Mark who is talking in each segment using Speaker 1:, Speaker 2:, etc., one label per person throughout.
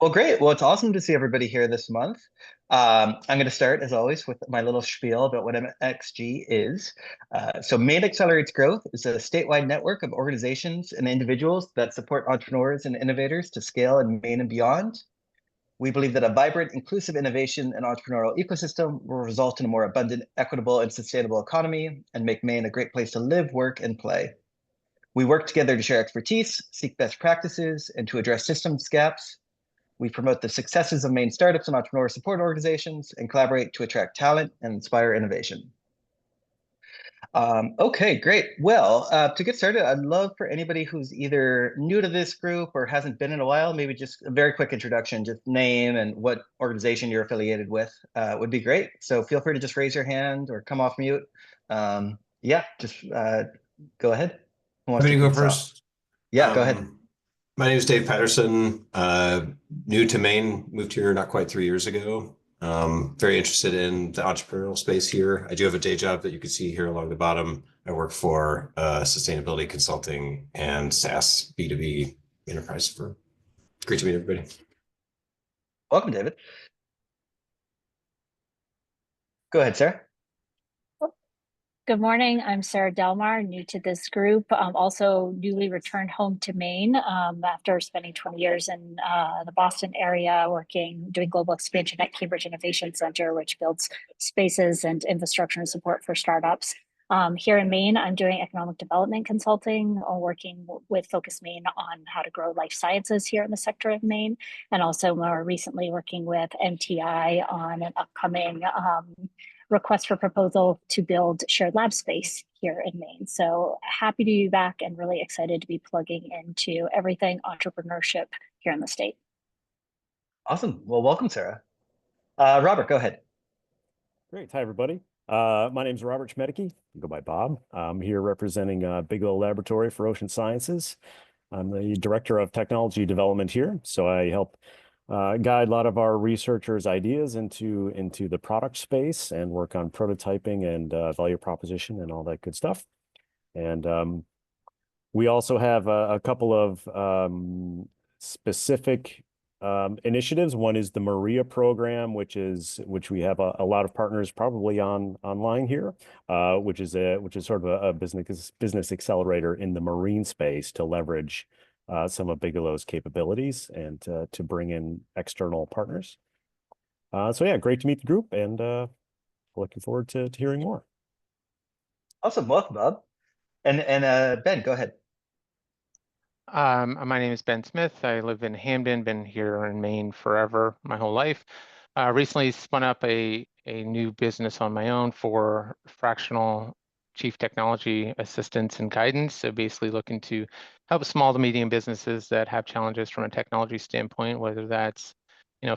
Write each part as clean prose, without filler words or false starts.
Speaker 1: Well, great. Well, it's awesome to see everybody here this month. I'm going to start, as always, with my little spiel about what MXG is. Maine Accelerates Growth is a statewide network of organizations and individuals that support entrepreneurs and innovators to scale in Maine and beyond. We believe that a vibrant, inclusive innovation and entrepreneurial ecosystem will result in a more abundant, equitable, and sustainable economy and make Maine a great place to live, work, and play. We work together to share expertise, seek best practices, and to address systems gaps. We promote the successes of Maine startups and entrepreneur support organizations and collaborate to attract talent and inspire innovation. Okay, great. Well, to get started, I'd love for anybody who's either new to this group or hasn't been in a while, maybe just a very quick introduction, just name and what organization you're affiliated with would be great. So feel free to just raise your hand or come off mute. Yeah, just go ahead. Who wants
Speaker 2: I'm
Speaker 1: to
Speaker 2: going to
Speaker 1: kick
Speaker 2: go
Speaker 1: us off?
Speaker 2: first.
Speaker 1: Yeah, go ahead.
Speaker 2: My name is Dave Patterson. New to Maine, moved here not quite 3 years ago. Very interested in the entrepreneurial space here. I do have a day job that you can see here along the bottom. I work for sustainability consulting and SaaS B2B enterprise firm. Great to meet everybody.
Speaker 1: Welcome, David. Go ahead, Sarah.
Speaker 3: Good morning. I'm Sarah Delmar, new to this group. Also newly returned home to Maine after spending 20 years in the Boston area, doing global expansion at Cambridge Innovation Center, which builds spaces and infrastructure and support for startups. Here in Maine, I'm doing economic development consulting, working with Focus Maine on how to grow life sciences here in the sector of Maine, and also more recently working with MTI on an upcoming request for proposal to build shared lab space here in Maine. So happy to be back and really excited to be plugging into everything entrepreneurship here in the state.
Speaker 1: Awesome. Well, welcome, Sarah. Robert, go ahead.
Speaker 4: Great. Hi, everybody. My name is Robert Schmedeke. I go by Bob. I'm here representing Bigelow Laboratory for Ocean Sciences. I'm the Director of Technology Development here. So I help guide a lot of our researchers' ideas into the product space and work on prototyping and value proposition and all that good stuff. And we also have a couple of specific initiatives. One is the Maria program, which we have a lot of partners probably online here, which is sort of a business accelerator in the marine space to leverage some of Bigelow's capabilities and to bring in external partners. So yeah, great to meet the group and looking forward to hearing more.
Speaker 1: Awesome. Welcome, Bob. And Ben, go ahead.
Speaker 5: My name is Ben Smith. I live in Hamden, been here in Maine forever, my whole life. Recently spun up a new business on my own for fractional chief technology assistance and guidance. So basically looking to help small to medium businesses that have challenges from a technology standpoint, whether that's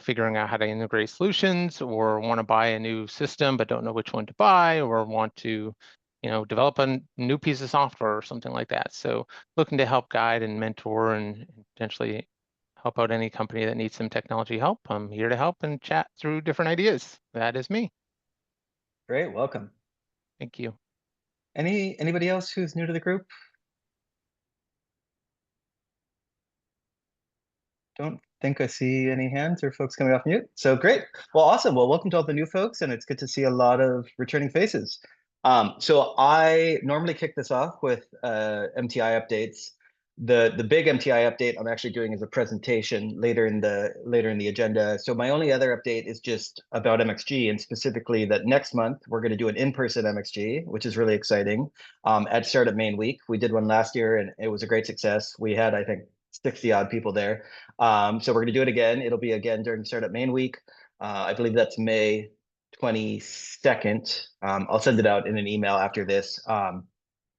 Speaker 5: figuring out how to integrate solutions or want to buy a new system but don't know which one to buy, or want to develop a new piece of software or something like that. So looking to help guide and mentor and potentially help out any company that needs some technology help. I'm here to help and chat through different ideas. That is me.
Speaker 1: Great, welcome.
Speaker 5: Thank you.
Speaker 1: Anybody else who's new to the group? Don't think I see any hands or folks coming off mute. So great. Well, awesome. Well, welcome to all the new folks, and it's good to see a lot of returning faces. So I normally kick this off with MTI updates. The big MTI update I'm actually doing is a presentation later in the agenda. So my only other update is just about MXG, and specifically that next month we're going to do an in-person MXG, which is really exciting. At Startup Maine Week, we did one last year and it was a great success. We had, I think, 60 odd people there. So we're going to do it again. It'll be again during Startup Maine Week. I believe that's May 22nd. I'll send it out in an email after this.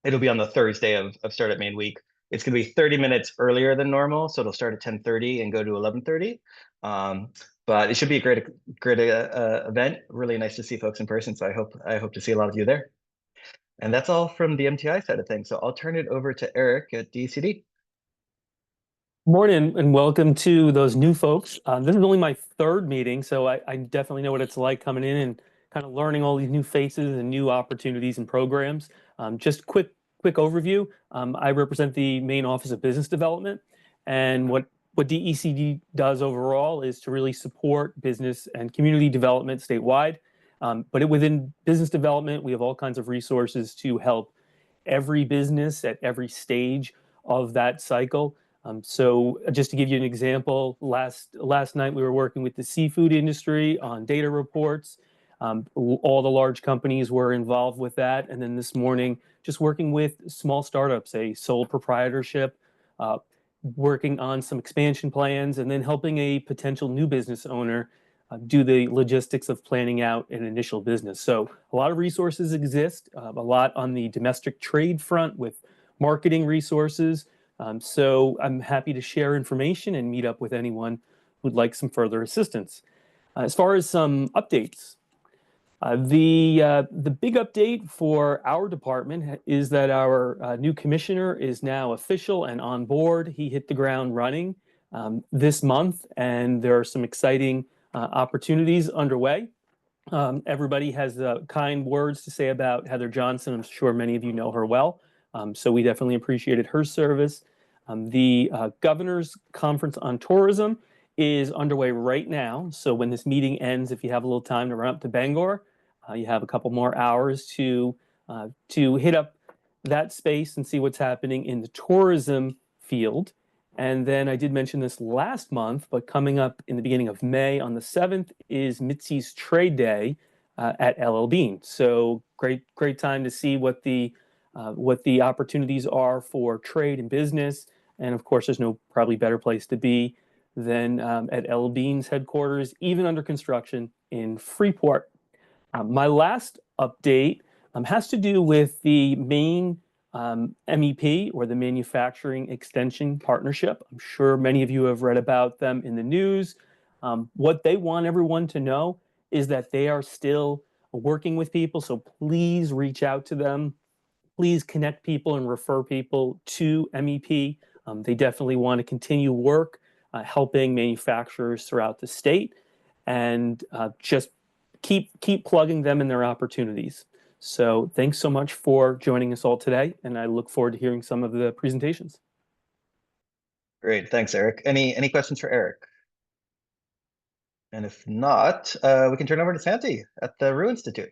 Speaker 1: It'll be on the Thursday of Startup Maine Week. It's going to be 30 minutes earlier than normal, so it'll start at 10:30 and go to 11:30. But it should be a great event. Really nice to see folks in person. So I hope to see a lot of you there. And that's all from the MTI side of things. So I'll turn it over to Eric at DCD.
Speaker 6: Morning and welcome to those new folks. This is only my third meeting, so I definitely know what it's like coming in and kind of learning all these new faces and new opportunities and programs. Just quick overview. I represent the Maine Office of Business Development, and what what DECD does overall is to really support business and community development statewide. But within business development, we have all kinds of resources to help every business at every stage of that cycle. So just to give you an example, last night we were working with the seafood industry on data reports. All the large companies were involved with that. And then this morning, just working with small startups, a sole proprietorship, working on some expansion plans, and then helping a potential new business owner do the logistics of planning out an initial business. So a lot of resources exist, a lot on the domestic trade front with marketing resources. So I'm happy to share information and meet up with anyone who'd like some further assistance. As far as some updates, the big update for our department is that our new commissioner is now official and on board. He hit the ground running this month, and there are some exciting opportunities underway. Everybody has kind words to say about Heather Johnson. I'm sure many of you know her well. So we definitely appreciated her service. The Governor's Conference on Tourism is underway right now. So when this meeting ends, if you have a little time to run up to Bangor, you have a couple more hours to hit up that space and see what's happening in the tourism field. And then I did mention this last month, but coming up in the beginning of May on the 7th is Mitzi's Trade Day at LL Bean. So great time to see what the opportunities are for trade and business. And of course, there's no probably better place to be than at LL Bean's headquarters, even under construction in Freeport. My last update has to do with the Maine MEP, or the Manufacturing Extension Partnership. I'm sure many of you have read about them in the news. What they want everyone to know is that they are still working with people, so please reach out to them. Please connect people and refer people to MEP. They definitely want to continue work helping manufacturers throughout the state, and just keep plugging them in their opportunities. So thanks so much for joining us all today, and I look forward to hearing some of the presentations.
Speaker 1: Great, thanks, Eric. Any questions for Eric? And if not, we can turn over to Santi at the Roux Institute.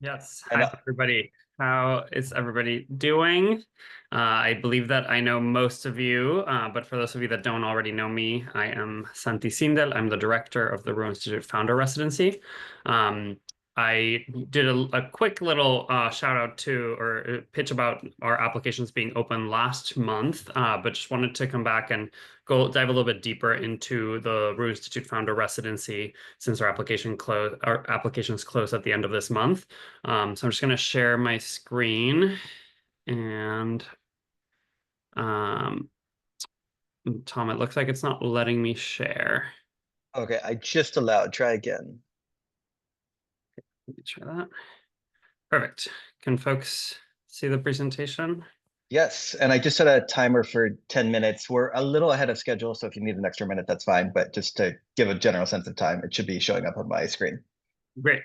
Speaker 7: Yes, hi everybody. How is everybody doing? I believe that I know most of you, but for those of you that don't already know me, I am Santi Zindel. I'm the director of the Roux Institute Founder Residency. I did a quick little shout out to, or pitch about our applications being open last month, but just wanted to come back and dive a little bit deeper into the Roux Institute Founder Residency, since our applications close at the end of this month. So I'm just going to share my screen, and Tom, it looks like it's not letting me share.
Speaker 1: Okay, I just allowed. Try again.
Speaker 7: Let me try that. Perfect. Can folks see the presentation?
Speaker 1: Yes, and I just set a timer for 10 minutes. We're a little ahead of schedule, so if you need an extra minute, that's fine. But just to give a general sense of time, it should be showing up on my screen.
Speaker 7: Great.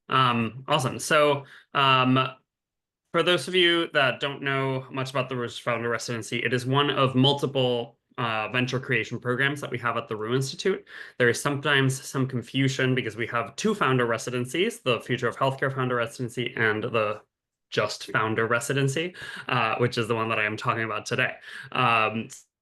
Speaker 7: Awesome. So for those of you that don't know much about the Roux Founder Residency, it is one of multiple venture creation programs that we have at the Roux Institute. There is sometimes some confusion because we have two founder residencies, the Future of Healthcare Founder Residency and the Just Founder Residency, which is the one that I am talking about today.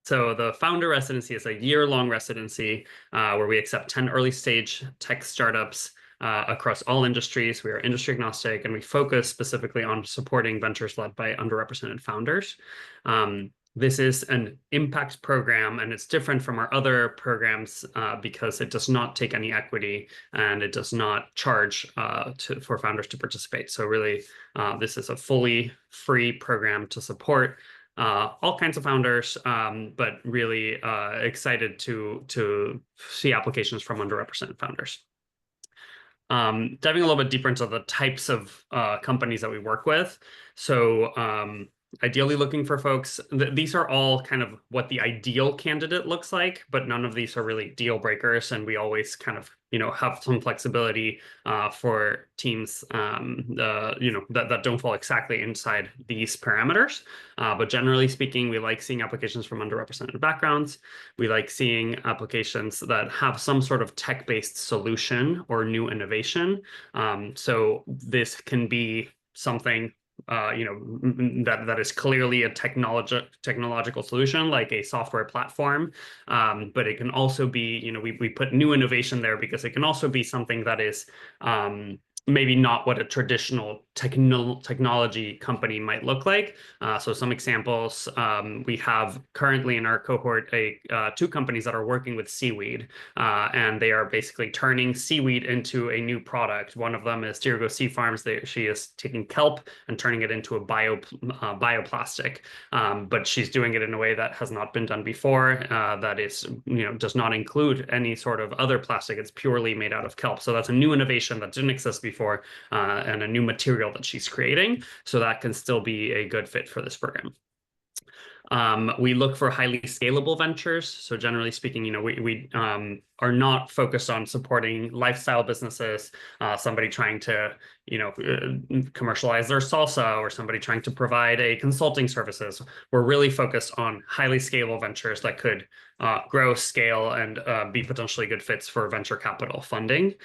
Speaker 7: So the Founder Residency is a year-long residency where we accept 10 early-stage tech startups across all industries. We are industry agnostic, and we focus specifically on supporting ventures led by underrepresented founders. This is an impact program, and it's different from our other programs because it does not take any equity, and it does not charge for founders to participate. So really, this is a fully free program to support all kinds of founders, but really excited to see applications from underrepresented founders. Diving a little bit deeper into the types of companies that we work with. So ideally looking for folks. These are all kind of what the ideal candidate looks like, but none of these are really deal breakers. And we always kind of, have some flexibility for teams, that don't fall exactly inside these parameters. But generally speaking, we like seeing applications from underrepresented backgrounds. We like seeing applications that have some sort of tech-based solution or new innovation. So this can be something that is clearly a technological solution, like a software platform. But it can also be, we put new innovation there because it can also be something that is maybe not what a traditional technology company might look like. So some examples, we have currently in our cohort two companies that are working with seaweed, and they are basically turning seaweed into a new product. One of them is Dirigo Sea Farms. She is taking kelp and turning it into a bioplastic, but she's doing it in a way that has not been done before, that is, does not include any sort of other plastic. It's purely made out of kelp. So that's a new innovation that didn't exist before, and a new material that she's creating. So that can still be a good fit for this program. We look for highly scalable ventures. So generally speaking, we are not focused on supporting lifestyle businesses, somebody trying to, commercialize their salsa, or somebody trying to provide a consulting services. We're really focused on highly scalable ventures that could grow, scale, and be potentially good fits for venture capital funding.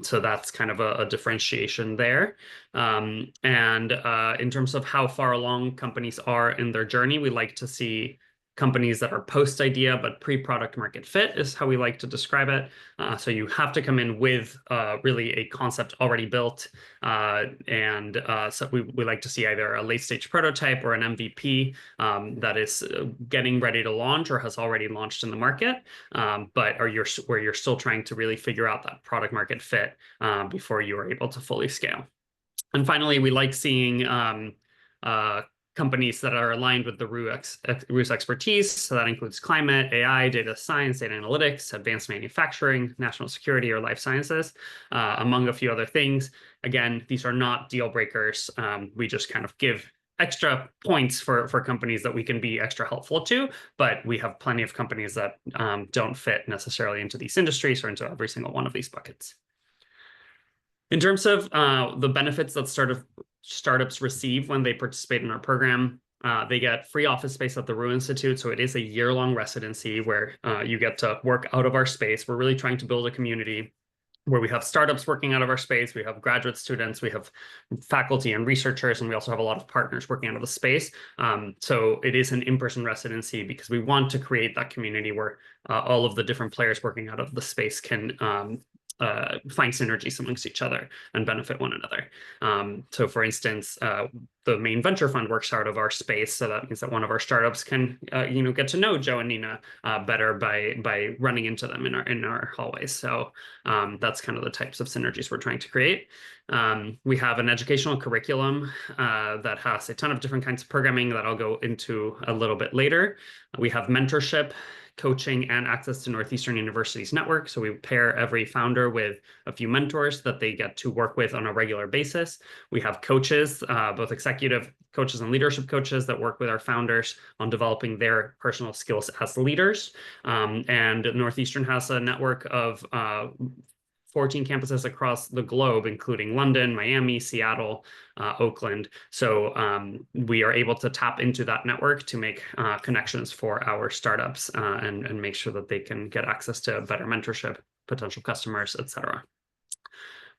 Speaker 7: So that's kind of a differentiation there. And in terms of how far along companies are in their journey, we like to see companies that are post-idea but pre-product market fit is how we like to describe it. So you have to come in with really a concept already built. So we like to see either a late-stage prototype or an MVP that is getting ready to launch or has already launched in the market, but where you're still trying to really figure out that product market fit before you are able to fully scale. And finally, we like seeing companies that are aligned with the Roux expertise. So that includes climate, AI, data science, data analytics, advanced manufacturing, national security, or life sciences, among a few other things. Again, these are not deal breakers. We just kind of give extra points for companies that we can be extra helpful to, but we have plenty of companies that don't fit necessarily into these industries or into every single one of these buckets. In terms of the benefits that startups receive when they participate in our program, they get free office space at the Roux Institute. So it is a year-long residency where you get to work out of our space. We're really trying to build a community where we have startups working out of our space, we have graduate students, we have faculty and researchers, and we also have a lot of partners working out of the space. So it is an in-person residency because we want to create that community where all of the different players working out of the space can find synergies amongst each other and benefit one another. So for instance, the Maine Venture Fund works out of our space. So that means that one of our startups can, get to know Joe and Nina better by running into them in our hallways. So that's kind of the types of synergies we're trying to create. We have an educational curriculum that has a ton of different kinds of programming that I'll go into a little bit later. We have mentorship, coaching, and access to Northeastern University's network. So we pair every founder with a few mentors that they get to work with on a regular basis. We have coaches, both executive coaches and leadership coaches that work with our founders on developing their personal skills as leaders. And Northeastern has a network of 14 campuses across the globe, including London, Miami, Seattle, Oakland. So we are able to tap into that network to make connections for our startups and make sure that they can get access to better mentorship, potential customers, et cetera.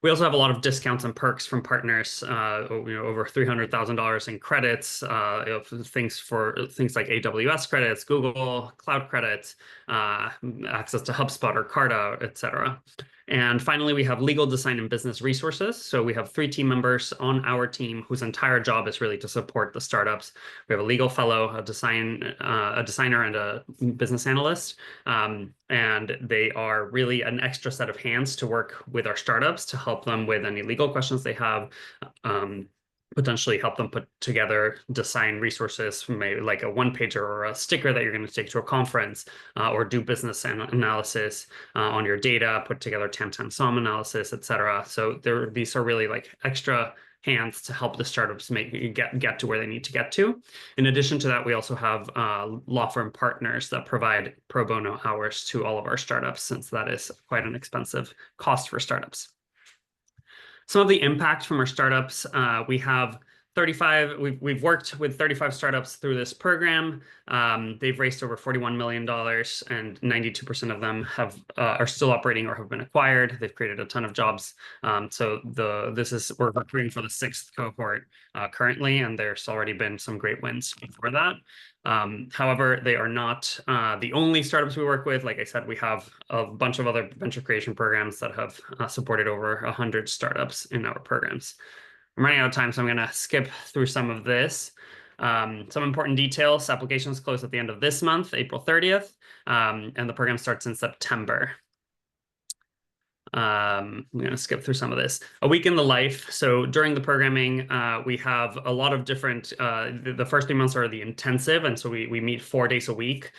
Speaker 7: We also have a lot of discounts and perks from partners, over $300,000 in credits, things like AWS credits, Google Cloud credits, access to HubSpot or Carta, et cetera. And finally, we have legal design and business resources. So we have 3 team members on our team whose entire job is really to support the startups. We have a legal fellow, a designer, and a business analyst. And they are really an extra set of hands to work with our startups to help them with any legal questions they have, potentially help them put together design resources, maybe like a 1-pager or a sticker that you're going to take to a conference, or do business analysis on your data, put together 10 SOM analysis, et cetera. So these are really like extra hands to help the startups get to where they need to get to. In addition to that, we also have law firm partners that provide pro bono hours to all of our startups, since that is quite an expensive cost for startups. Some of the impact from our startups, we have 35, we've worked with 35 startups through this program. They've raised over $41 million, and 92% of them are still operating or have been acquired. They've created a ton of jobs. So we're recruiting for the 6th cohort currently, and there's already been some great wins before that. However, they are not the only startups we work with. Like I said, we have a bunch of other venture creation programs that have supported over 100 startups in our programs. I'm running out of time, so I'm going to skip through some of this. Some important details: applications close at the end of this month, April 30th, and the program starts in September. I'm going to skip through some of this. A week in the life. So during the programming, we have a lot of different, the first 3 months are the intensive. And so we meet 4 days a week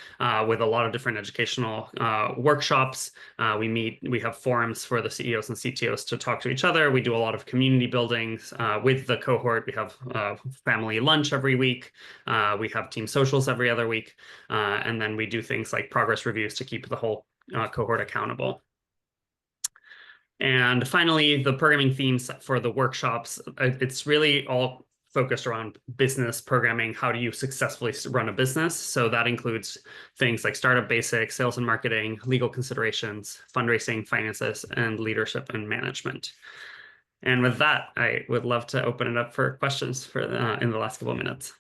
Speaker 7: with a lot of different educational workshops. We have forums for the CEOs and CTOs to talk to each other. We do a lot of community buildings with the cohort. We have family lunch every week. We have team socials every other week. And then we do things like progress reviews to keep the whole cohort accountable. And finally, the programming themes for the workshops, it's really all focused around business programming. How do you successfully run a business? So that includes things like startup basics, sales and marketing, legal considerations, fundraising, finances, and leadership and management. And with that, I would love to open it up for questions in the last couple of minutes.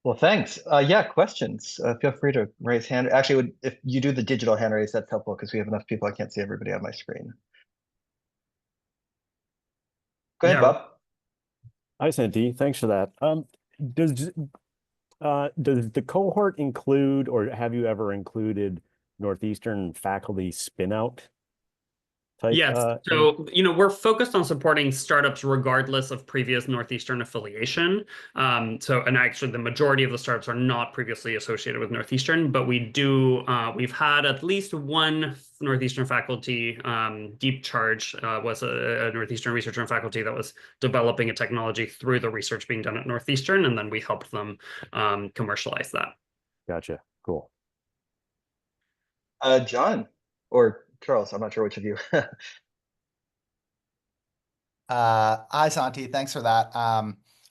Speaker 1: Well, thanks. Yeah, questions. Feel free to raise hand. Actually, if you do the digital hand raise, that's helpful because we have enough people. I can't see everybody on my screen. Go ahead, Bob.
Speaker 4: Hi, Santi. Thanks for that. Does the cohort include, or have you ever included, Northeastern faculty spinout type?
Speaker 7: Yes. So, we're focused on supporting startups regardless of previous Northeastern affiliation. And actually the majority of the startups are not previously associated with Northeastern, but we've had at least one Northeastern faculty. Deep Charge was a Northeastern researcher and faculty that was developing a technology through the research being done at Northeastern, and then we helped them commercialize that.
Speaker 4: Gotcha. Cool.
Speaker 1: John or Charles, I'm not sure which of you.
Speaker 8: Hi, Santi. Thanks for that.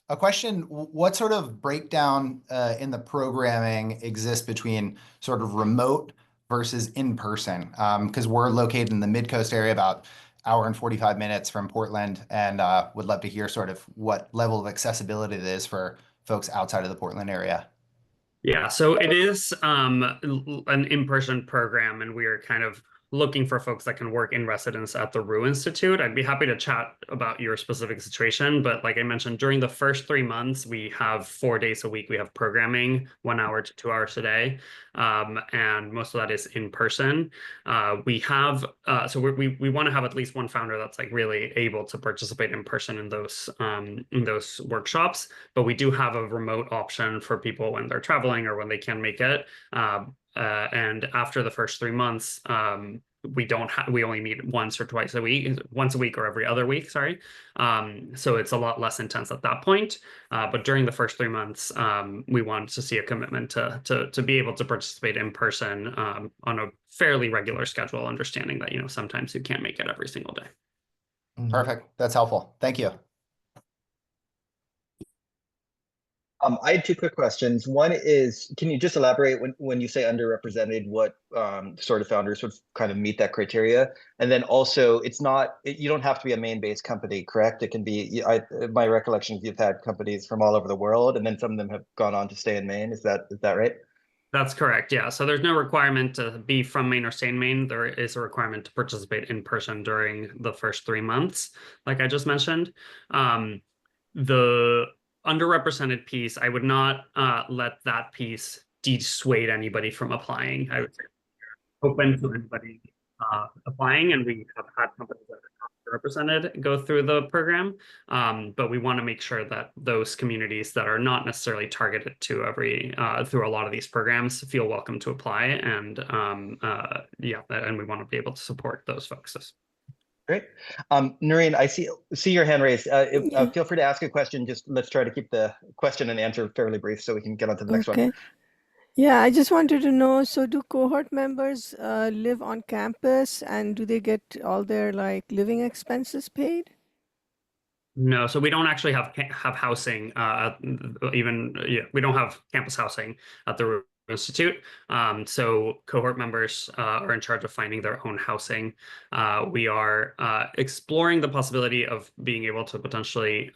Speaker 8: A question: what sort of breakdown in the programming exists between sort of remote versus in-person? Because we're located in the Mid-Coast area, about hour and 45 minutes from Portland, and would love to hear sort of what level of accessibility it is for folks outside of the Portland area.
Speaker 7: Yeah, so it is an in-person program, and we are kind of looking for folks that can work in residence at the Roux Institute. I'd be happy to chat about your specific situation, but like I mentioned, during the first 3 months, we have 4 days a week. We have programming 1 hour to 2 hours a day, and most of that is in person. We want to have at least one founder that's like really able to participate in person in those workshops, but we do have a remote option for people when they're traveling or when they can't make it. And after the first 3 months, we only meet once a week or every other week, sorry. So it's a lot less intense at that point. But during the first 3 months, we want to see a commitment to be able to participate in person on a fairly regular schedule, understanding that, sometimes you can't make it every single day.
Speaker 8: Perfect. That's helpful. Thank you.
Speaker 1: I had 2 quick questions. One is, can you just elaborate when you say underrepresented, what sort of founders would kind of meet that criteria? And then also, you don't have to be a Maine-based company, correct? It can be, my recollection is you've had companies from all over the world, and then some of them have gone on to stay in Maine. Is that right?
Speaker 7: That's correct. Yeah. So there's no requirement to be from Maine or stay in Maine. There is a requirement to participate in person during the first 3 months, like I just mentioned. The underrepresented piece, I would not let that piece dissuade anybody from applying. I would say open to anybody applying, and we have had companies that are underrepresented go through the program, but we want to make sure that those communities that are not necessarily targeted to through a lot of these programs feel welcome to apply, and and we want to be able to support those folks.
Speaker 1: Great. Noreen, I see your hand raised. Feel free to ask a question. Just let's try to keep the question and answer fairly brief so we can get on to the next one.
Speaker 9: Okay. Yeah, I just wanted to know, so do cohort members live on campus, and do they get all their like living expenses paid?
Speaker 7: No, so we don't actually have housing. We don't have campus housing at the Roux Institute. So cohort members are in charge of finding their own housing. We are exploring the possibility of being able to potentially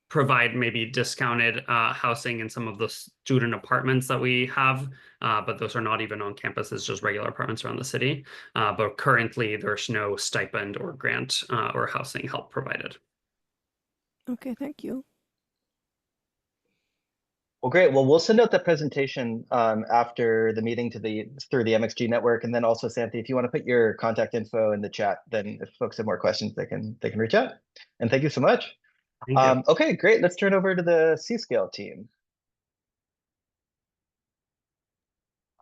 Speaker 7: provide maybe discounted housing in some of the student apartments that we have, but those are not even on campus. It's just regular apartments around the city. But currently, there's no stipend or grant or housing help provided.
Speaker 9: Okay, thank you.
Speaker 1: Well, great. Well, we'll send out the presentation after the meeting through the MXG network, and then also Santi, if you want to put your contact info in the chat, then if folks have more questions, they can reach out. And thank you so much.
Speaker 7: Thank you.
Speaker 1: Okay, great. Let's turn over to the Seascale team.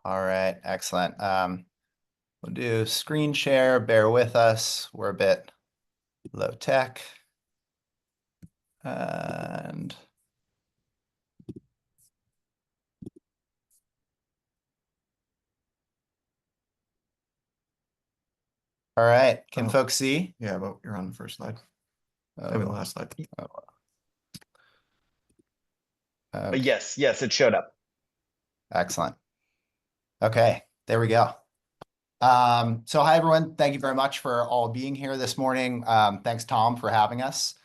Speaker 8: All right, excellent. We'll do screen share. Bear with us. We're a bit low tech. And all right, can folks see?
Speaker 10: Yeah, but you're on the first slide. Maybe the last slide.
Speaker 1: But yes, it showed up.
Speaker 8: Excellent. Okay, there we go. So hi, everyone. Thank you very much for all being here this morning. Thanks, Tom, for having us.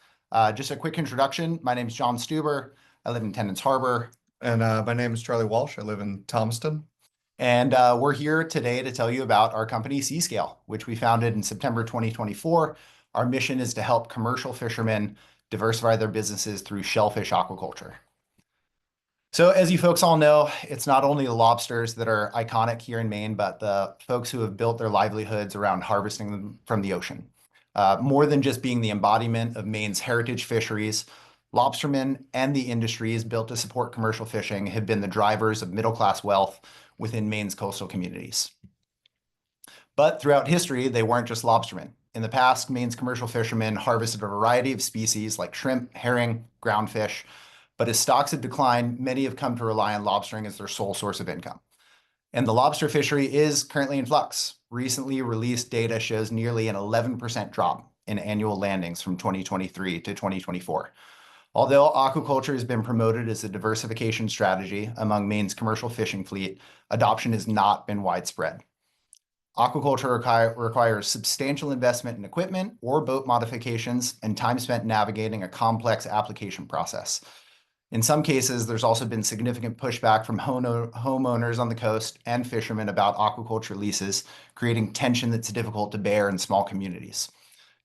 Speaker 8: Just a quick introduction. My name is John Steuber. I live in Tennants Harbor.
Speaker 10: And my name is Charlie Walsh. I live in Thomaston.
Speaker 8: And we're here today to tell you about our company, Seascale, which we founded in September 2024. Our mission is to help commercial fishermen diversify their businesses through shellfish aquaculture. So as you folks all know, it's not only the lobsters that are iconic here in Maine, but the folks who have built their livelihoods around harvesting them from the ocean. More than just being the embodiment of Maine's heritage fisheries, lobstermen and the industries built to support commercial fishing have been the drivers of middle-class wealth within Maine's coastal communities. But throughout history, they weren't just lobstermen. In the past, Maine's commercial fishermen harvested a variety of species like shrimp, herring, groundfish. But as stocks have declined, many have come to rely on lobstering as their sole source of income. And the lobster fishery is currently in flux. Recently released data shows nearly an 11% drop in annual landings from 2023 to 2024. Although aquaculture has been promoted as a diversification strategy among Maine's commercial fishing fleet, adoption has not been widespread. Aquaculture requires substantial investment in equipment or boat modifications and time spent navigating a complex application process. In some cases, there's also been significant pushback from homeowners on the coast and fishermen about aquaculture leases, creating tension that's difficult to bear in small communities.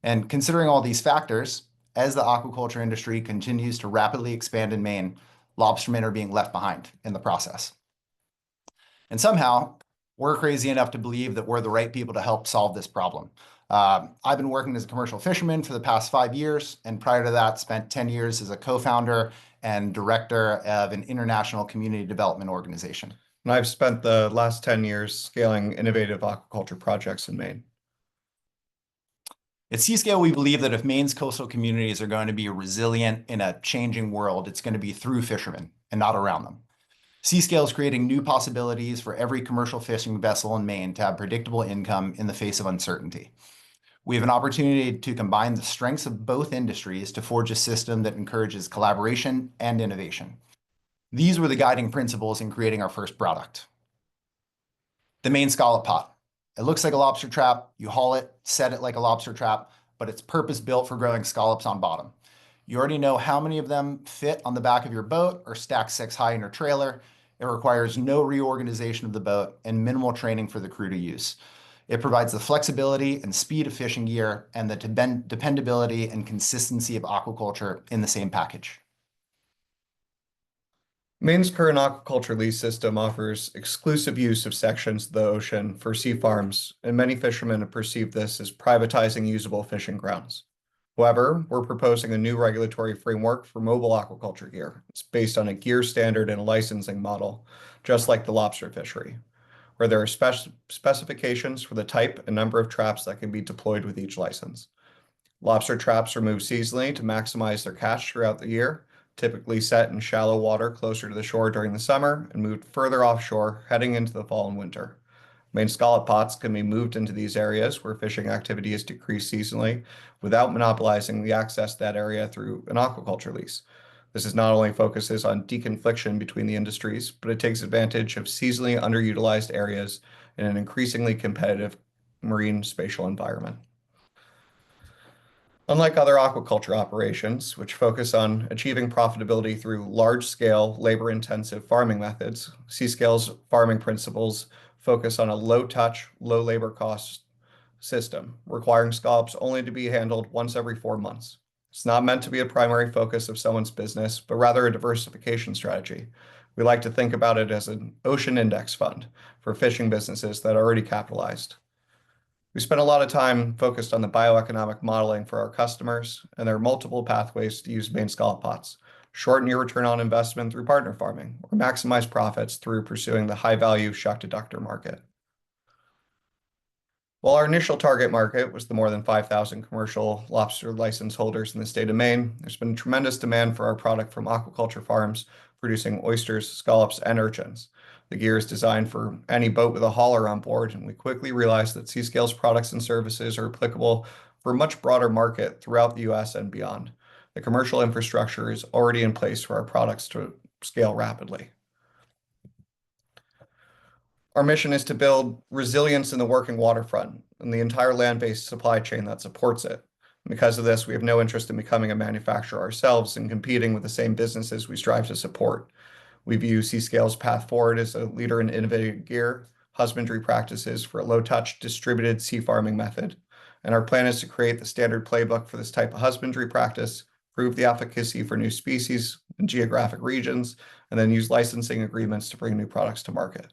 Speaker 8: And considering all these factors, as the aquaculture industry continues to rapidly expand in Maine, lobstermen are being left behind in the process. And somehow, we're crazy enough to believe that we're the right people to help solve this problem. I've been working as a commercial fisherman for the past 5 years, and prior to that, spent 10 years as a co-founder and director of an international community development organization.
Speaker 10: And I've spent the last 10 years scaling innovative aquaculture projects in Maine.
Speaker 8: At Seascale, we believe that if Maine's coastal communities are going to be resilient in a changing world, it's going to be through fishermen and not around them. Seascale is creating new possibilities for every commercial fishing vessel in Maine to have predictable income in the face of uncertainty. We have an opportunity to combine the strengths of both industries to forge a system that encourages collaboration and innovation. These were the guiding principles in creating our first product. The Maine scallop pot. It looks like a lobster trap. You haul it, set it like a lobster trap, but it's purpose-built for growing scallops on bottom. You already know how many of them fit on the back of your boat or stack 6 high in your trailer. It requires no reorganization of the boat and minimal training for the crew to use. It provides the flexibility and speed of fishing gear and the dependability and consistency of aquaculture in the same package.
Speaker 10: Maine's current aquaculture lease system offers exclusive use of sections of the ocean for sea farms, and many fishermen have perceived this as privatizing usable fishing grounds. However, we're proposing a new regulatory framework for mobile aquaculture gear. It's based on a gear standard and a licensing model, just like the lobster fishery. where there are specifications for the type and number of traps that can be deployed with each license. Lobster traps are moved seasonally to maximize their catch throughout the year, typically set in shallow water closer to the shore during the summer and moved further offshore heading into the fall and winter. Maine scallop pots can be moved into these areas where fishing activity is decreased seasonally without monopolizing the access to that area through an aquaculture lease. This is not only focuses on deconfliction between the industries, but it takes advantage of seasonally underutilized areas in an increasingly competitive marine spatial environment. Unlike other aquaculture operations, which focus on achieving profitability through large-scale, labor-intensive farming methods, Seascale's farming principles focus on a low-touch, low-labor cost system, requiring scallops only to be handled once every 4 months. It's not meant to be a primary focus of someone's business, but rather a diversification strategy. We like to think about it as an ocean index fund for fishing businesses that are already capitalized. We spent a lot of time focused on the bioeconomic modeling for our customers, and there are multiple pathways to use Maine scallop pots. Shorten your return on investment through partner farming, or maximize profits through pursuing the high-value shock deductor market. While our initial target market was the more than 5,000 commercial lobster license holders in the state of Maine, there's been tremendous demand for our product from aquaculture farms producing oysters, scallops, and urchins. The gear is designed for any boat with a hauler on board, and we quickly realized that Seascale's products and services are applicable for a much broader market throughout the US and beyond. The commercial infrastructure is already in place for our products to scale rapidly. Our mission is to build resilience in the working waterfront and the entire land-based supply chain that supports it. Because of this, we have no interest in becoming a manufacturer ourselves and competing with the same businesses we strive to support. We view Seascale's path forward as a leader in innovative gear, husbandry practices for a low-touch distributed sea farming method. And our plan is to create the standard playbook for this type of husbandry practice, prove the efficacy for new species and geographic regions, and then use licensing agreements to bring new products to market.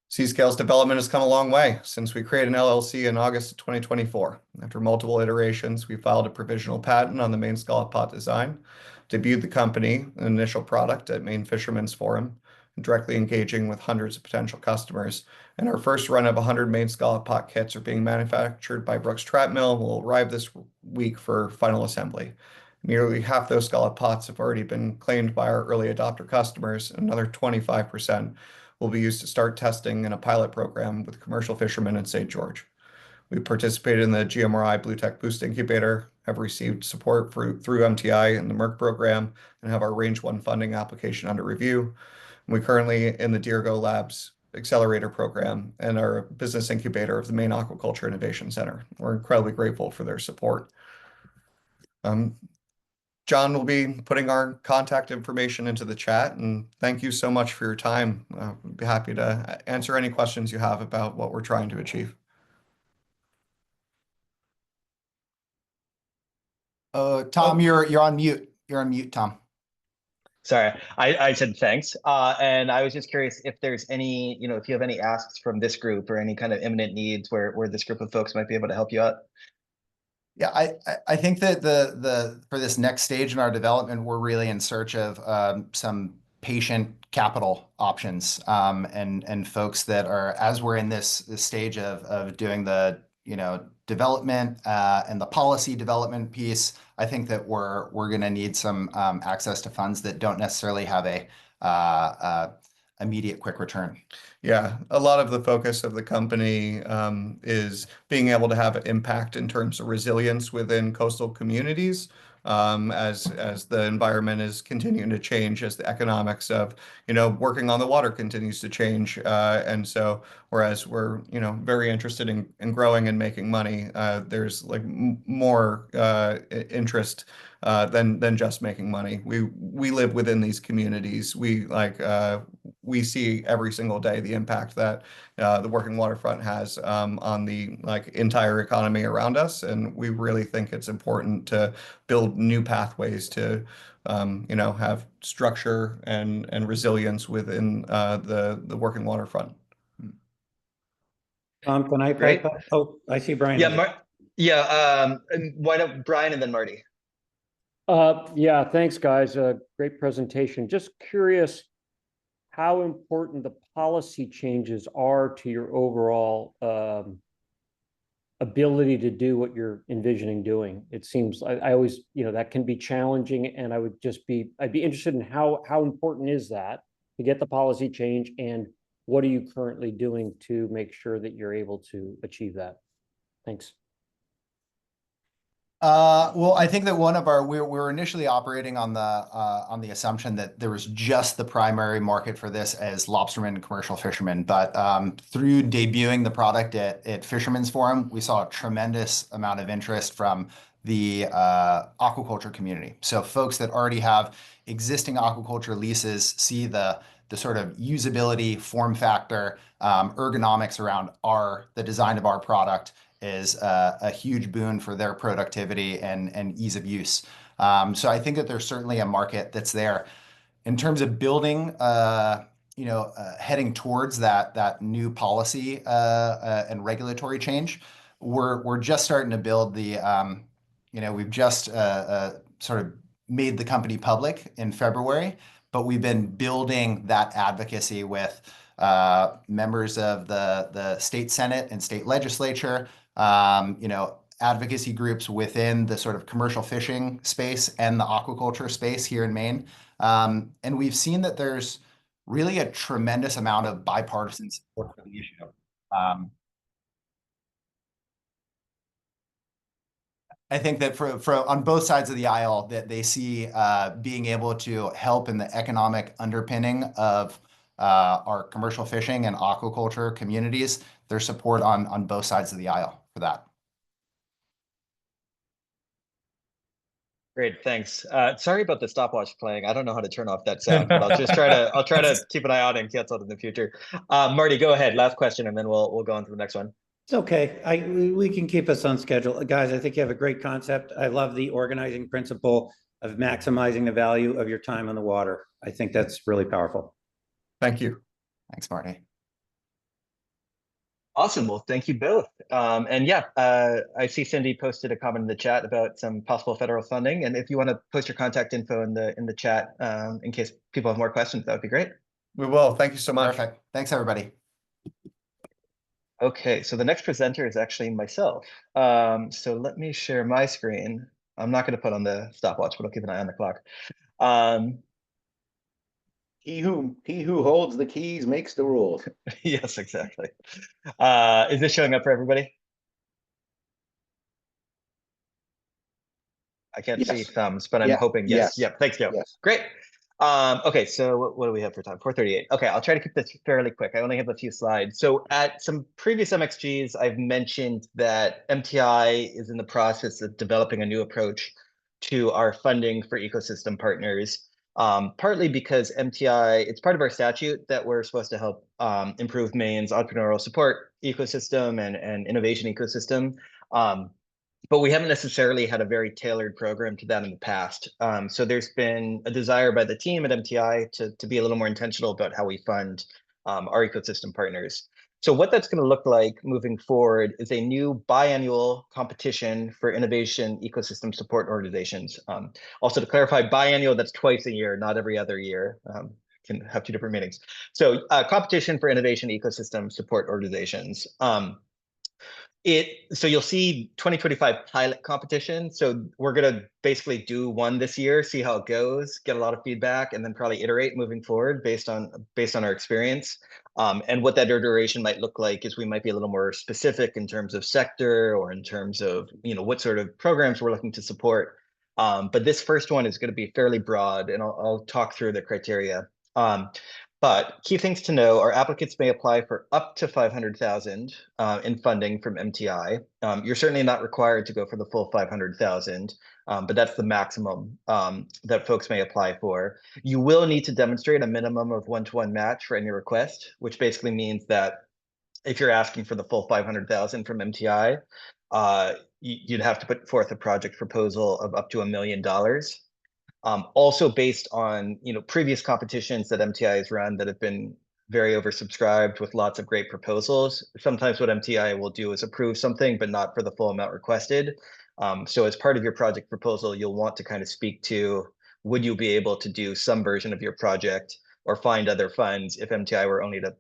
Speaker 10: Seascale's development has come a long way since we created an LLC in August of 2024. After multiple iterations, we filed a provisional patent on the Maine scallop pot design, debuted the company, an initial product at Maine Fishermen's Forum, directly engaging with hundreds of potential customers. And our first run of 100 Maine scallop pot kits are being manufactured by Brooks Trap Mill and will arrive this week for final assembly. Nearly half those scallop pots have already been claimed by our early adopter customers, and another 25% will be used to start testing in a pilot program with commercial fishermen in St. George. We participated in the GMRI Blue Tech Boost Incubator, have received support through MTI and the Merck program, and have our Range 1 funding application under review. And we currently in the Dirigo Labs Accelerator program and are a business incubator of the Maine Aquaculture Innovation Center. We're incredibly grateful for their support. John will be putting our contact information into the chat, and thank you so much for your time. We'd be happy to answer any questions you have about what we're trying to achieve.
Speaker 8: Tom, you're on mute. You're on mute, Tom.
Speaker 1: Sorry, I said thanks. And I was just curious if there's any, if you have any asks from this group or any kind of imminent needs where this group of folks might be able to help you out.
Speaker 8: Yeah, I think that for this next stage in our development, we're really in search of some patient capital options and folks that are, as we're in this stage of doing the development and the policy development piece, I think that we're going to need some access to funds that don't necessarily have a immediate quick return.
Speaker 10: Yeah, a lot of the focus of the company is being able to have an impact in terms of resilience within coastal communities as the environment is continuing to change, as the economics of working on the water continues to change, and so whereas we're very interested in growing and making money, there's like more interest than just making money. We live within these communities. We see every single day the impact that the working waterfront has on the entire economy around us, and we really think it's important to build new pathways to have structure and resilience within the working waterfront.
Speaker 11: Can I
Speaker 1: Great.
Speaker 11: pipe up? Oh, I see Brian.
Speaker 1: Yeah, why don't Brian and then Marty?
Speaker 11: Yeah, thanks, guys. Great presentation. Just curious, how important the policy changes are to your overall ability to do what you're envisioning doing. It seems I always, that can be challenging, and I'd be interested in how important is that to get the policy change, and what are you currently doing to make sure that you're able to achieve that? Thanks.
Speaker 8: Well, I think that we're initially operating on the assumption that there was just the primary market for this as lobstermen and commercial fishermen. But through debuting the product at Fishermen's Forum, we saw a tremendous amount of interest from the aquaculture community. So folks that already have existing aquaculture leases see the sort of usability, form factor, ergonomics around the design of our product is a huge boon for their productivity and ease of use. So I think that there's certainly a market that's there. In terms of building, heading towards that new policy and regulatory change, we're just starting to build we've just sort of made the company public in February, but we've been building that advocacy with members of the state Senate and state legislature, advocacy groups within the sort of commercial fishing space and the aquaculture space here in Maine. And we've seen that there's really a tremendous amount of bipartisan support for the issue. I think that for on both sides of the aisle, that they see being able to help in the economic underpinning of our commercial fishing and aquaculture communities, there's support on both sides of the aisle for that.
Speaker 1: Great, thanks. Sorry about the stopwatch playing. I don't know how to turn off that sound, but I'll try to keep an eye on it and cancel it in the future. Marty, go ahead. Last question, and then we'll go on to the next one.
Speaker 12: It's okay. We can keep us on schedule. Guys, I think you have a great concept. I love the organizing principle of maximizing the value of your time on the water. I think that's really powerful.
Speaker 10: Thank you.
Speaker 8: Thanks, Marty.
Speaker 1: Awesome. Well, thank you both. And yeah, I see Cindy posted a comment in the chat about some possible federal funding. And if you want to post your contact info in the chat, in case people have more questions, that would be great.
Speaker 10: We will. Thank you so much.
Speaker 8: Perfect. Thanks, everybody.
Speaker 1: Okay, so the next presenter is actually myself. So let me share my screen. I'm not going to put on the stopwatch, but I'll keep an eye on the clock.
Speaker 13: He who holds the keys makes the rules.
Speaker 1: Yes, exactly. Is this showing up for everybody? I can't see thumbs, but I'm hoping yes. Yep, thanks, Joe.
Speaker 13: Yes.
Speaker 1: Great. Okay, so what do we have for time? 4:38. Okay, I'll try to keep this fairly quick. I only have a few slides. So at some previous MXGs, I've mentioned that MTI is in the process of developing a new approach to our funding for ecosystem partners. Partly because MTI, it's part of our statute that we're supposed to help improve Maine's entrepreneurial support ecosystem and innovation ecosystem. But we haven't necessarily had a very tailored program to that in the past. So there's been a desire by the team at MTI to be a little more intentional about how we fund our ecosystem partners. So what that's going to look like moving forward is a new biannual competition for innovation ecosystem support organizations. Also to clarify, biannual, that's twice a year, not every other year. Can have two different meanings. So competition for innovation ecosystem support organizations. So you'll see 2025 pilot competition. So we're going to basically do one this year, see how it goes, get a lot of feedback, and then probably iterate moving forward based on our experience. And what that iteration might look like is we might be a little more specific in terms of sector or in terms of what sort of programs we're looking to support. But this first one is going to be fairly broad, and I'll talk through the criteria. But key things to know are applicants may apply for up to $500,000 in funding from MTI. You're certainly not required to go for the full $500,000, but that's the maximum that folks may apply for. You will need to demonstrate a minimum of one-to-one match for any request, which basically means that if you're asking for the full $500,000 from MTI, you'd have to put forth a project proposal of up to $1 million. Also based on previous competitions that MTI has run that have been very oversubscribed with lots of great proposals. Sometimes what MTI will do is approve something, but not for the full amount requested. So as part of your project proposal, you'll want to kind of speak to, would you be able to do some version of your project or find other funds if MTI were only to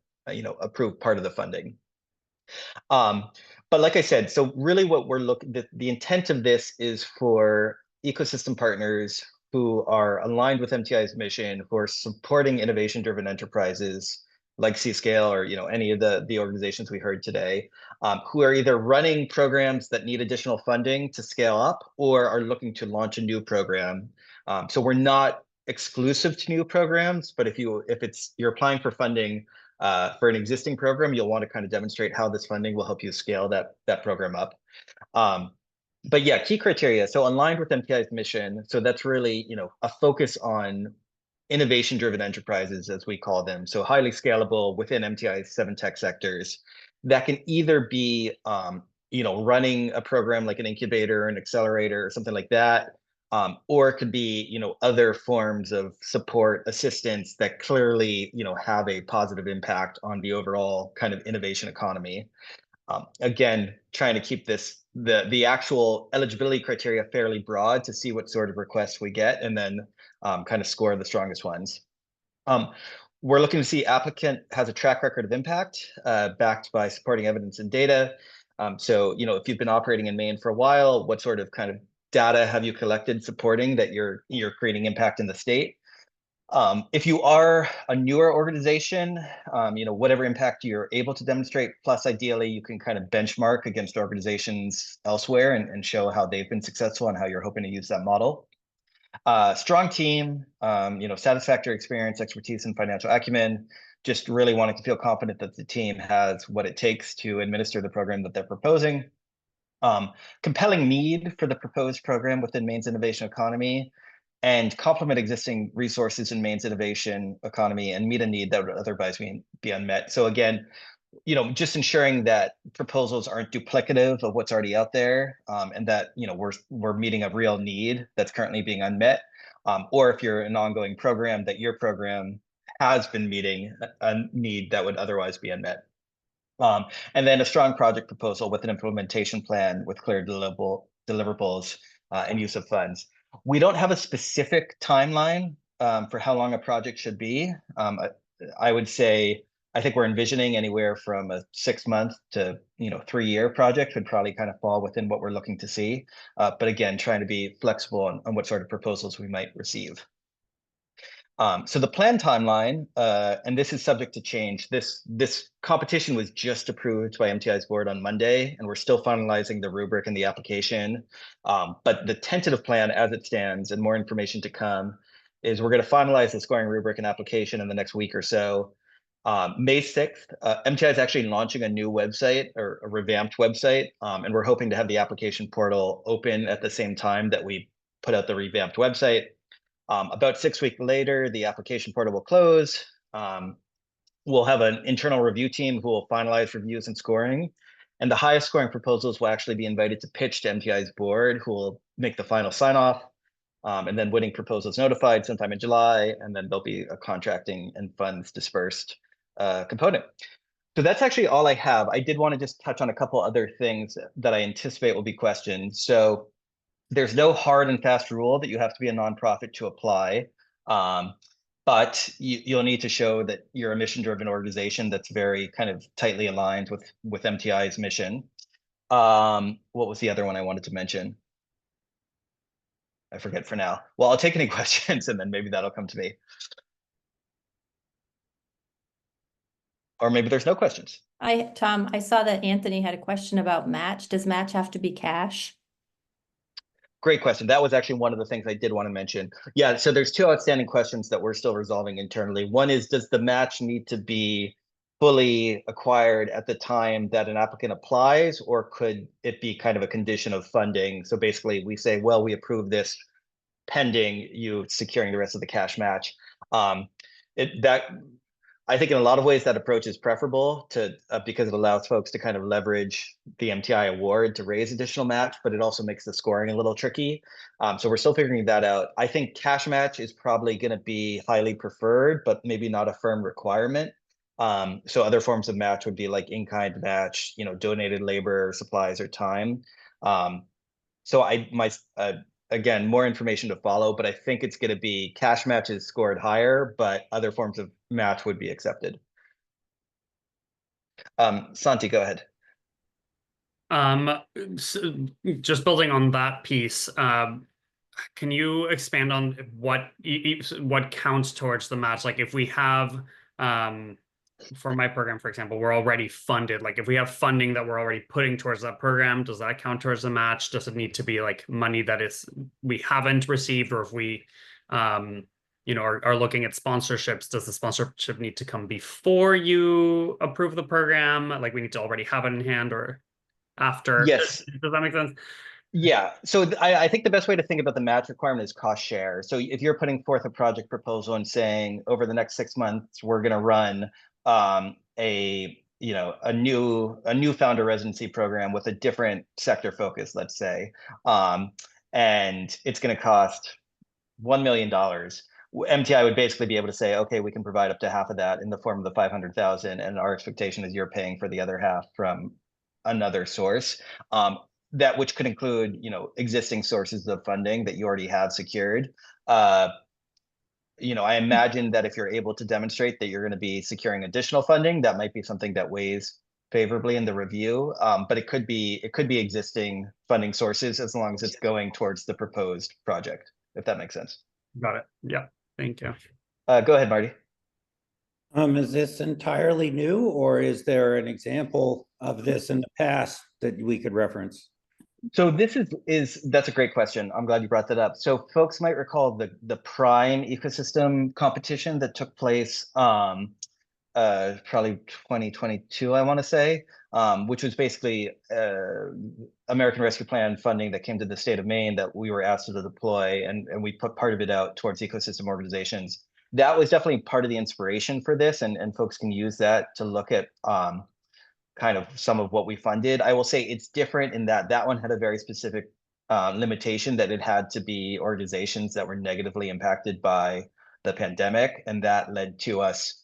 Speaker 1: approve part of the funding. But like I said, so really what we're looking, the intent of this is for ecosystem partners who are aligned with MTI's mission, who are supporting innovation-driven enterprises like Seascale or any of the organizations we heard today, who are either running programs that need additional funding to scale up or are looking to launch a new program. So we're not exclusive to new programs, but if you're applying for funding for an existing program, you'll want to kind of demonstrate how this funding will help you scale that program up. But yeah, key criteria. So aligned with MTI's mission. So that's really, a focus on innovation-driven enterprises, as we call them. So highly scalable within MTI's 7 tech sectors that can either be, running a program like an incubator, an accelerator, or something like that, or it could be, other forms of support, assistance that clearly, have a positive impact on the overall kind of innovation economy. Again, trying to keep the actual eligibility criteria fairly broad to see what sort of requests we get, and then kind of score the strongest ones. We're looking to see applicant has a track record of impact backed by supporting evidence and data. So, if you've been operating in Maine for a while, what sort of kind of data have you collected supporting that you're creating impact in the state? If you are a newer organization, whatever impact you're able to demonstrate, plus ideally you can kind of benchmark against organizations elsewhere and show how they've been successful and how you're hoping to use that model. Strong team, satisfactory experience, expertise, and financial acumen. Just really wanting to feel confident that the team has what it takes to administer the program that they're proposing. Compelling need for the proposed program within Maine's innovation economy, and complement existing resources in Maine's innovation economy and meet a need that would otherwise be unmet. So again, just ensuring that proposals aren't duplicative of what's already out there, and that we're meeting a real need that's currently being unmet, or if you're an ongoing program, that your program has been meeting a need that would otherwise be unmet. And then a strong project proposal with an implementation plan with clear deliverables and use of funds. We don't have a specific timeline for how long a project should be. I would say, I think we're envisioning anywhere from a 6-month to 3-year project would probably kind of fall within what we're looking to see. But again, trying to be flexible on what sort of proposals we might receive. So the plan timeline, and this is subject to change. This competition was just approved by MTI's board on Monday, and we're still finalizing the rubric and the application. But the tentative plan as it stands, and more information to come, is we're going to finalize the scoring rubric and application in the next week or so. May 6th, MTI is actually launching a new website, or a revamped website, and we're hoping to have the application portal open at the same time that we put out the revamped website. About 6 weeks later, the application portal will close. We'll have an internal review team who will finalize reviews and scoring. And the highest scoring proposals will actually be invited to pitch to MTI's board, who will make the final sign off. And then winning proposals notified sometime in July, and then there'll be a contracting and funds dispersed component. So that's actually all I have. I did want to just touch on a couple other things that I anticipate will be questioned. So there's no hard and fast rule that you have to be a nonprofit to apply, but you'll need to show that you're a mission-driven organization that's very kind of tightly aligned with MTI's mission. What was the other one I wanted to mention? I forget for now. Well, I'll take any questions and then maybe that'll come to me. Or maybe there's no questions.
Speaker 14: Tom, I saw that Anthony had a question about match. Does match have to be cash?
Speaker 1: Great question. That was actually one of the things I did want to mention. Yeah, so there's 2 outstanding questions that we're still resolving internally. One is, does the match need to be fully acquired at the time that an applicant applies, or could it be kind of a condition of funding? So basically we say, well, we approve this pending you securing the rest of the cash match. I think in a lot of ways that approach is preferable to because it allows folks to kind of leverage the MTI award to raise additional match, but it also makes the scoring a little tricky. So we're still figuring that out. I think cash match is probably going to be highly preferred, but maybe not a firm requirement. So other forms of match would be like in-kind match, donated labor, supplies, or time. So again, more information to follow, but I think it's going to be cash matches scored higher, but other forms of match would be accepted. Santi, go ahead.
Speaker 7: So just building on that piece, can you expand on what counts towards the match? Like if we have, for my program, for example, we're already funded. Like if we have funding that we're already putting towards that program, does that count towards the match? Does it need to be like money that we haven't received, or if we, are looking at sponsorships, does the sponsorship need to come before you approve the program? Like we need to already have it in hand, or after?
Speaker 1: Yes.
Speaker 7: Does that make sense?
Speaker 1: Yeah, so I think the best way to think about the match requirement is cost share. So if you're putting forth a project proposal and saying over the next 6 months we're going to run a new founder residency program with a different sector focus, let's say, and it's going to cost $1 million. MTI would basically be able to say, okay, we can provide up to half of that in the form of the 500,000, and our expectation is you're paying for the other half from another source. That which could include, existing sources of funding that you already have secured. I imagine that if you're able to demonstrate that you're going to be securing additional funding, that might be something that weighs favorably in the review. But it could be existing funding sources as long as it's going towards the proposed project, if that makes sense.
Speaker 7: Got it. Yeah. Thank you.
Speaker 1: Go ahead, Marty.
Speaker 12: Is this entirely new, or is there an example of this in the past that we could reference?
Speaker 1: So this that's a great question. I'm glad you brought that up. So folks might recall the Prime ecosystem competition that took place probably 2022, I want to say, which was basically American Rescue Plan funding that came to the state of Maine that we were asked to deploy, and we put part of it out towards ecosystem organizations. That was definitely part of the inspiration for this, and folks can use that to look at kind of some of what we funded. I will say it's different in that one had a very specific limitation that it had to be organizations that were negatively impacted by the pandemic, and that led to us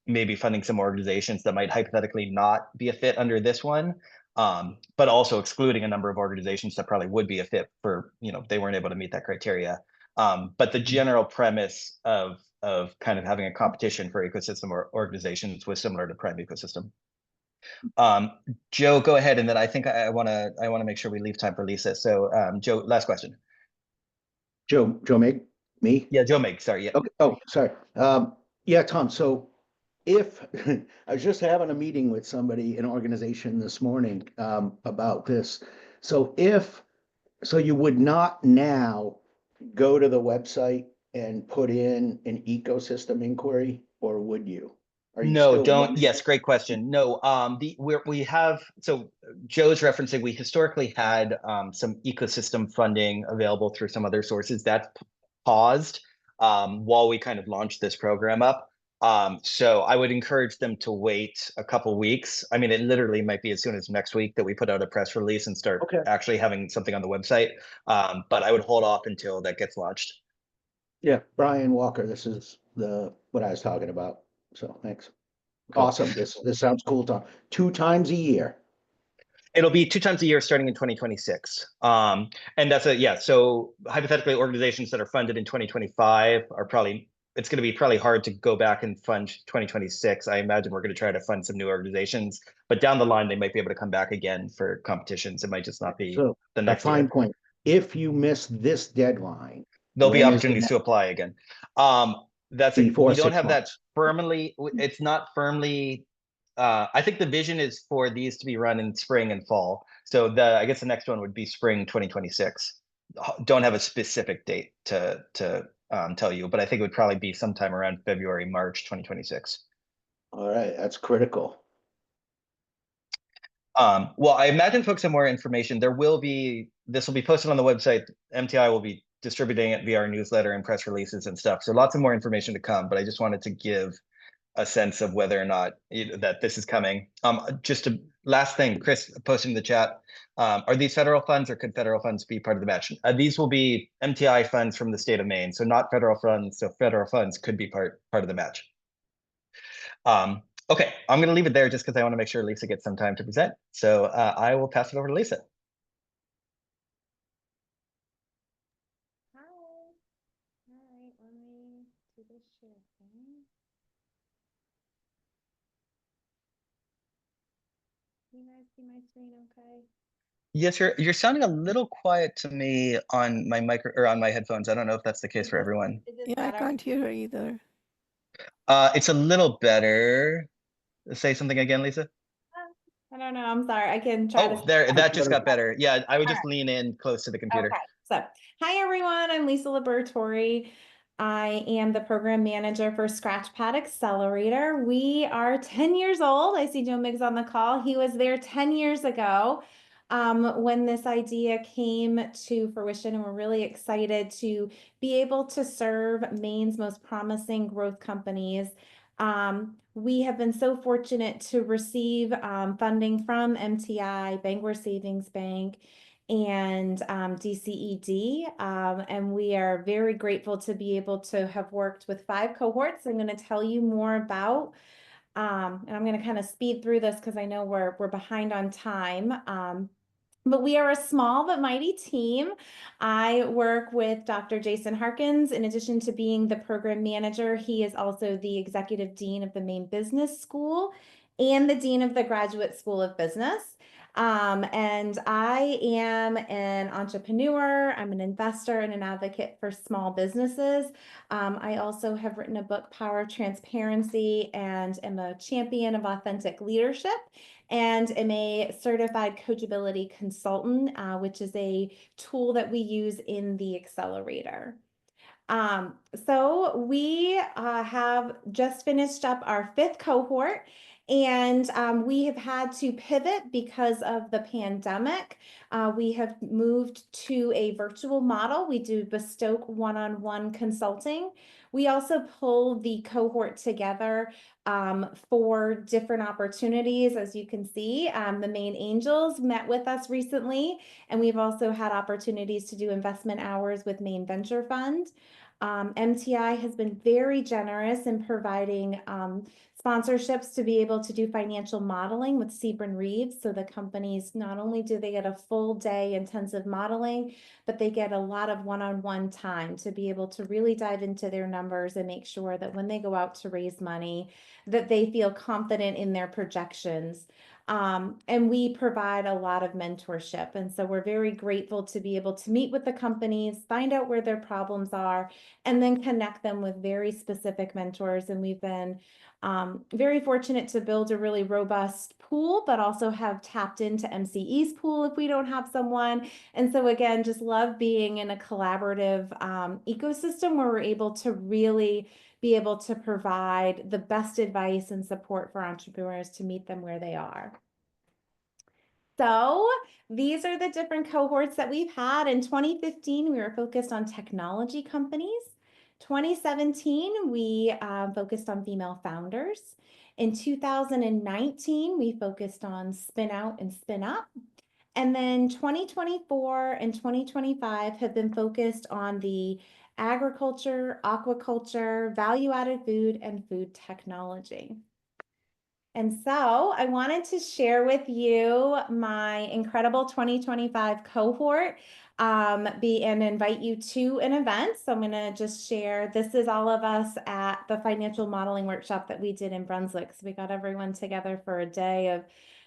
Speaker 1: maybe funding some organizations that might hypothetically not be a fit under this one, but also excluding a number of organizations that probably would be a fit for, they weren't able to meet that criteria. But the general premise of kind of having a competition for ecosystem or organizations was similar to Prime Ecosystem. Joe, go ahead, and then I think I want to make sure we leave time for Lisa. So Joe, last question.
Speaker 13: Joe Meg, me?
Speaker 1: Yeah, Joe Meg, sorry. Yeah.
Speaker 13: Okay. Oh, sorry. Yeah, Tom. So if I was just having a meeting with somebody, an organization this morning, about this. So you would not now go to the website and put in an ecosystem inquiry, or would you?
Speaker 1: No, don't. Yes, great question. No, we have, so Joe's referencing, we historically had some ecosystem funding available through some other sources. That's paused while we kind of launched this program up. So I would encourage them to wait a couple weeks. I mean, it literally might be as soon as next week that we put out a press release and start actually having something on the website. But I would hold off until that gets launched.
Speaker 13: Yeah, Brian Walker, this is what I was talking about. So thanks. Cool. Awesome. This sounds cool, Tom. 2 times a year.
Speaker 1: It'll be 2 times a year starting in 2026. And that's so hypothetically organizations that are funded in 2025 are it's going to be probably hard to go back and fund 2026. I imagine we're going to try to fund some new organizations, but down the line, they might be able to come back again for competitions. It might just not be the next
Speaker 13: fine
Speaker 1: year.
Speaker 13: Point. If you miss this deadline,
Speaker 1: there'll be opportunities to apply again. We don't have that firmly. It's not firmly. I think the vision is for these to be run in spring and fall. So I guess the next one would be spring 2026. Don't have a specific date to tell you, but I think it would probably be sometime around February, March 2026.
Speaker 13: All right, that's critical.
Speaker 1: Well, I imagine folks have more information. This will be posted on the website. MTI will be distributing it via our newsletter and press releases and stuff. So lots of more information to come, but I just wanted to give a sense of whether or not that this is coming. Just a last thing, Chris posted in the chat, are these federal funds or could federal funds be part of the match? These will be MTI funds from the state of Maine, so not federal funds. So federal funds could be part of the match. Okay, I'm going to leave it there just because I want to make sure Lisa gets some time to present. So I will pass it over to Lisa.
Speaker 15: Can you guys see my screen okay?
Speaker 1: Yes, you're sounding a little quiet to me on my micro or on my headphones. I don't know if that's the case for everyone.
Speaker 15: Is this
Speaker 9: Yeah, I
Speaker 15: better?
Speaker 9: can't hear her either.
Speaker 1: It's a little better. Say something again, Lisa.
Speaker 15: I don't know. I'm sorry. I can try
Speaker 1: Oh,
Speaker 15: to.
Speaker 1: there, that just got better. Yeah, I would
Speaker 15: All
Speaker 1: just
Speaker 15: right.
Speaker 1: lean in close to the computer.
Speaker 15: Okay. So, hi everyone. I'm Lisa Liberatore. I am the program manager for Scratchpad Accelerator. We are 10 years old. I see Joe Miggs on the call. He was there 10 years ago when this idea came to fruition, and we're really excited to be able to serve Maine's most promising growth companies. We have been so fortunate to receive funding from MTI, Bangor Savings Bank, and DCED. And we are very grateful to be able to have worked with 5 cohorts. I'm going to tell you more about, and I'm going to kind of speed through this because I know we're behind on time. But we are a small but mighty team. I work with Dr. Jason Harkins. In addition to being the program manager, he is also the executive dean of the Maine Business School and the dean of the Graduate School of Business. And I am an entrepreneur, I'm an investor and an advocate for small businesses. I also have written a book, Power of Transparency, and am a champion of authentic leadership, and am a certified coachability consultant, which is a tool that we use in the accelerator. So we have just finished up our 5th cohort, and we have had to pivot because of the pandemic. We have moved to a virtual model. We do bespoke one-on-one consulting. We also pull the cohort together for different opportunities. As you can see, the Maine Angels met with us recently, and we've also had opportunities to do investment hours with Maine Venture Fund. MTI has been very generous in providing sponsorships to be able to do financial modeling with Sebron Reeves. So the companies, not only do they get a full day intensive modeling, but they get a lot of one-on-one time to be able to really dive into their numbers and make sure that when they go out to raise money, that they feel confident in their projections. And we provide a lot of mentorship. And so we're very grateful to be able to meet with the companies, find out where their problems are, and then connect them with very specific mentors. And we've been very fortunate to build a really robust pool, but also have tapped into MCE's pool if we don't have someone. And so again, just love being in a collaborative ecosystem where we're able to really be able to provide the best advice and support for entrepreneurs to meet them where they are. So these are the different cohorts that we've had. In 2015, we were focused on technology companies. 2017, we focused on female founders. In 2019, we focused on spin out and spin up. And then 2024 and 2025 have been focused on the agriculture, aquaculture, value-added food, and food technology. And so I wanted to share with you my incredible 2025 cohort and invite you to an event. So I'm going to just share, this is all of us at the financial modeling workshop that we did in Brunswick. So we got everyone together for a day of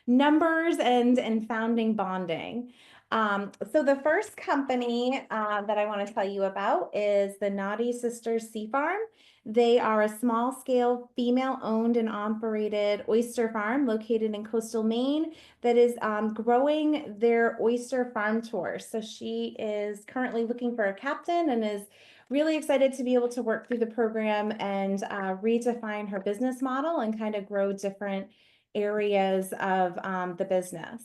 Speaker 15: numbers and founding bonding. So the first company that I want to tell you about is the Naughty Sisters Sea Farm. They are a small-scale, female-owned and operated oyster farm located in coastal Maine that is growing their oyster farm tour. So she is currently looking for a captain and is really excited to be able to work through the program and redefine her business model and kind of grow different areas of the business.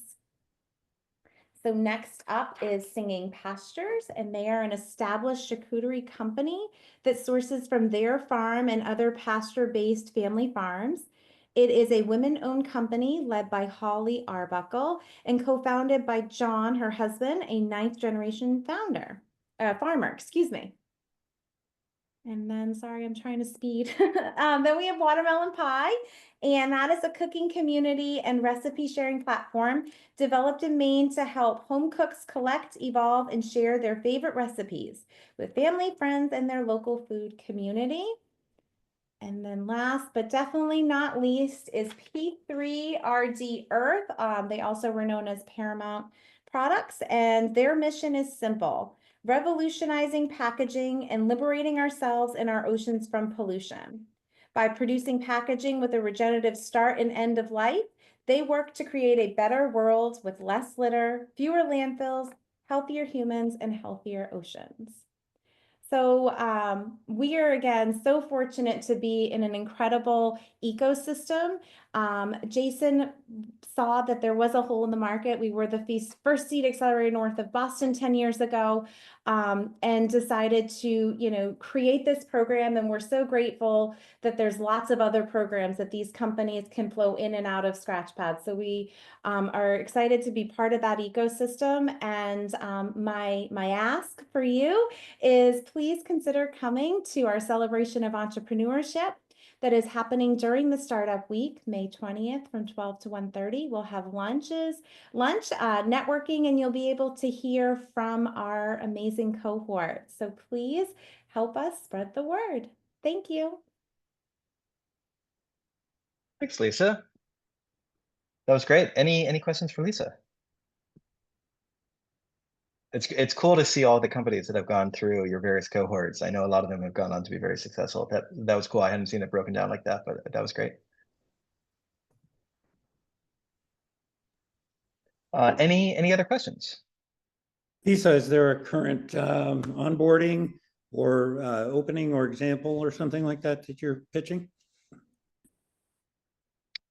Speaker 15: So next up is Singing Pastures, and they are an established charcuterie company that sources from their farm and other pasture-based family farms. It is a women-owned company led by Holly Arbuckle and co-founded by John, her husband, a 9th-generation farmer, excuse me. And then, sorry, I'm trying to speed. Then we have Watermelon Pie, and that is a cooking community and recipe sharing platform developed in Maine to help home cooks collect, evolve, and share their favorite recipes with family, friends, and their local food community. And then last but definitely not least is P3RD Earth. They also were known as Paramount Products, and their mission is simple: revolutionizing packaging and liberating ourselves and our oceans from pollution. By producing packaging with a regenerative start and end of life, they work to create a better world with less litter, fewer landfills, healthier humans, and healthier oceans. So we are, again, so fortunate to be in an incredible ecosystem. Jason saw that there was a hole in the market. We were the first seed accelerator north of Boston 10 years ago, and decided to, create this program. And we're so grateful that there's lots of other programs that these companies can flow in and out of Scratchpad. So we are excited to be part of that ecosystem. And my ask for you is please consider coming to our celebration of entrepreneurship that is happening during the startup week, May 20th from 12 to 1:30. We'll have lunch, networking, and you'll be able to hear from our amazing cohort. So please help us spread the word. Thank you.
Speaker 1: Thanks, Lisa. That was great. Any questions for Lisa? It's cool to see all the companies that have gone through your various cohorts. I know a lot of them have gone on to be very successful. That was cool. I hadn't seen it broken down like that, but that was great. Any other questions?
Speaker 12: Lisa, is there a current onboarding or opening or example or something like that that you're pitching?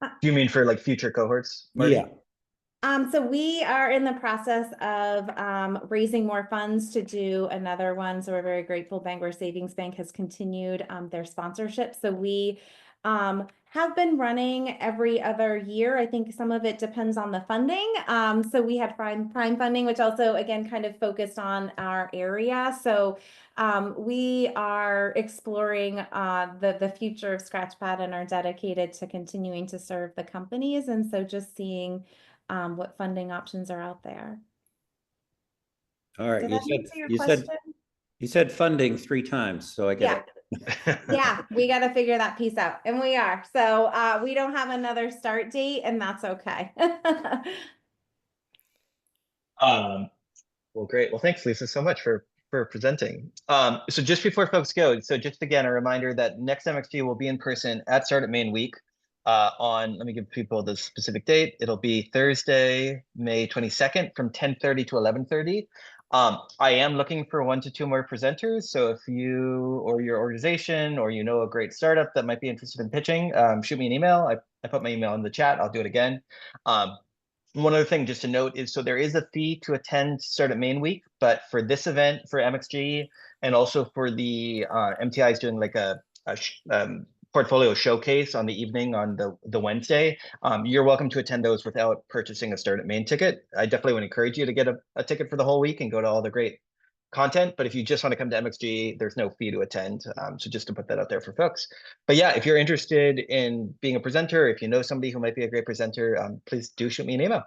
Speaker 1: Do you mean for like future cohorts, Marty?
Speaker 12: Yeah.
Speaker 15: So we are in the process of raising more funds to do another one. So we're very grateful Bangor Savings Bank has continued their sponsorship. So we have been running every other year. I think some of it depends on the funding. So we had prime funding, which also, again, kind of focused on our area. So we are exploring the future of Scratchpad and are dedicated to continuing to serve the companies. And so just seeing what funding options are out there.
Speaker 12: All right.
Speaker 15: Did that answer your question?
Speaker 12: You said funding 3 times, so I get it.
Speaker 15: Yeah, we got to figure that piece out, and we are. So we don't have another start date, and that's okay.
Speaker 1: Well, great. Well, thanks, Lisa, so much for presenting. So just before folks go, so just again, a reminder that next MXG will be in person at Startup Maine Week let me give people the specific date. It'll be Thursday, May 22nd from 10:30 to 11:30. I am looking for 1 to 2 more presenters. So if you or your organization or a great startup that might be interested in pitching, shoot me an email. I put my email in the chat. I'll do it again. One other thing just to note is, so there is a fee to attend Startup Maine Week, but for this event, for MXG, and also for the MTI is doing like a portfolio showcase on the evening on the Wednesday. You're welcome to attend those without purchasing a Startup Maine ticket. I definitely would encourage you to get a ticket for the whole week and go to all the great content. But if you just want to come to MXG, there's no fee to attend. So just to put that out there for folks. But yeah, if you're interested in being a presenter, if you know somebody who might be a great presenter, please do shoot me an email.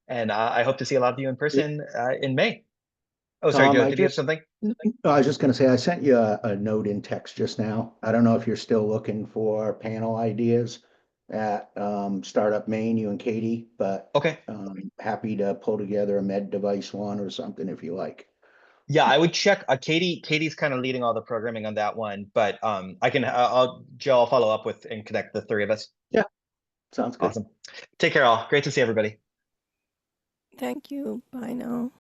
Speaker 1: And I hope to see a lot of you in person in May. Oh, sorry, Joe, did you have something?
Speaker 13: I was just going to say, I sent you a note in text just now. I don't know if you're still looking for panel ideas at Startup Maine, you and Katie, but
Speaker 1: okay,
Speaker 13: happy to pull together a med device one or something if you like.
Speaker 1: Yeah, I would check. Katie's kind of leading all the programming on that one, but Joe, I'll follow up with and connect the 3 of us.
Speaker 13: Yeah, sounds good.
Speaker 1: Awesome. Take care, all. Great to see everybody.
Speaker 9: Thank you. Bye now.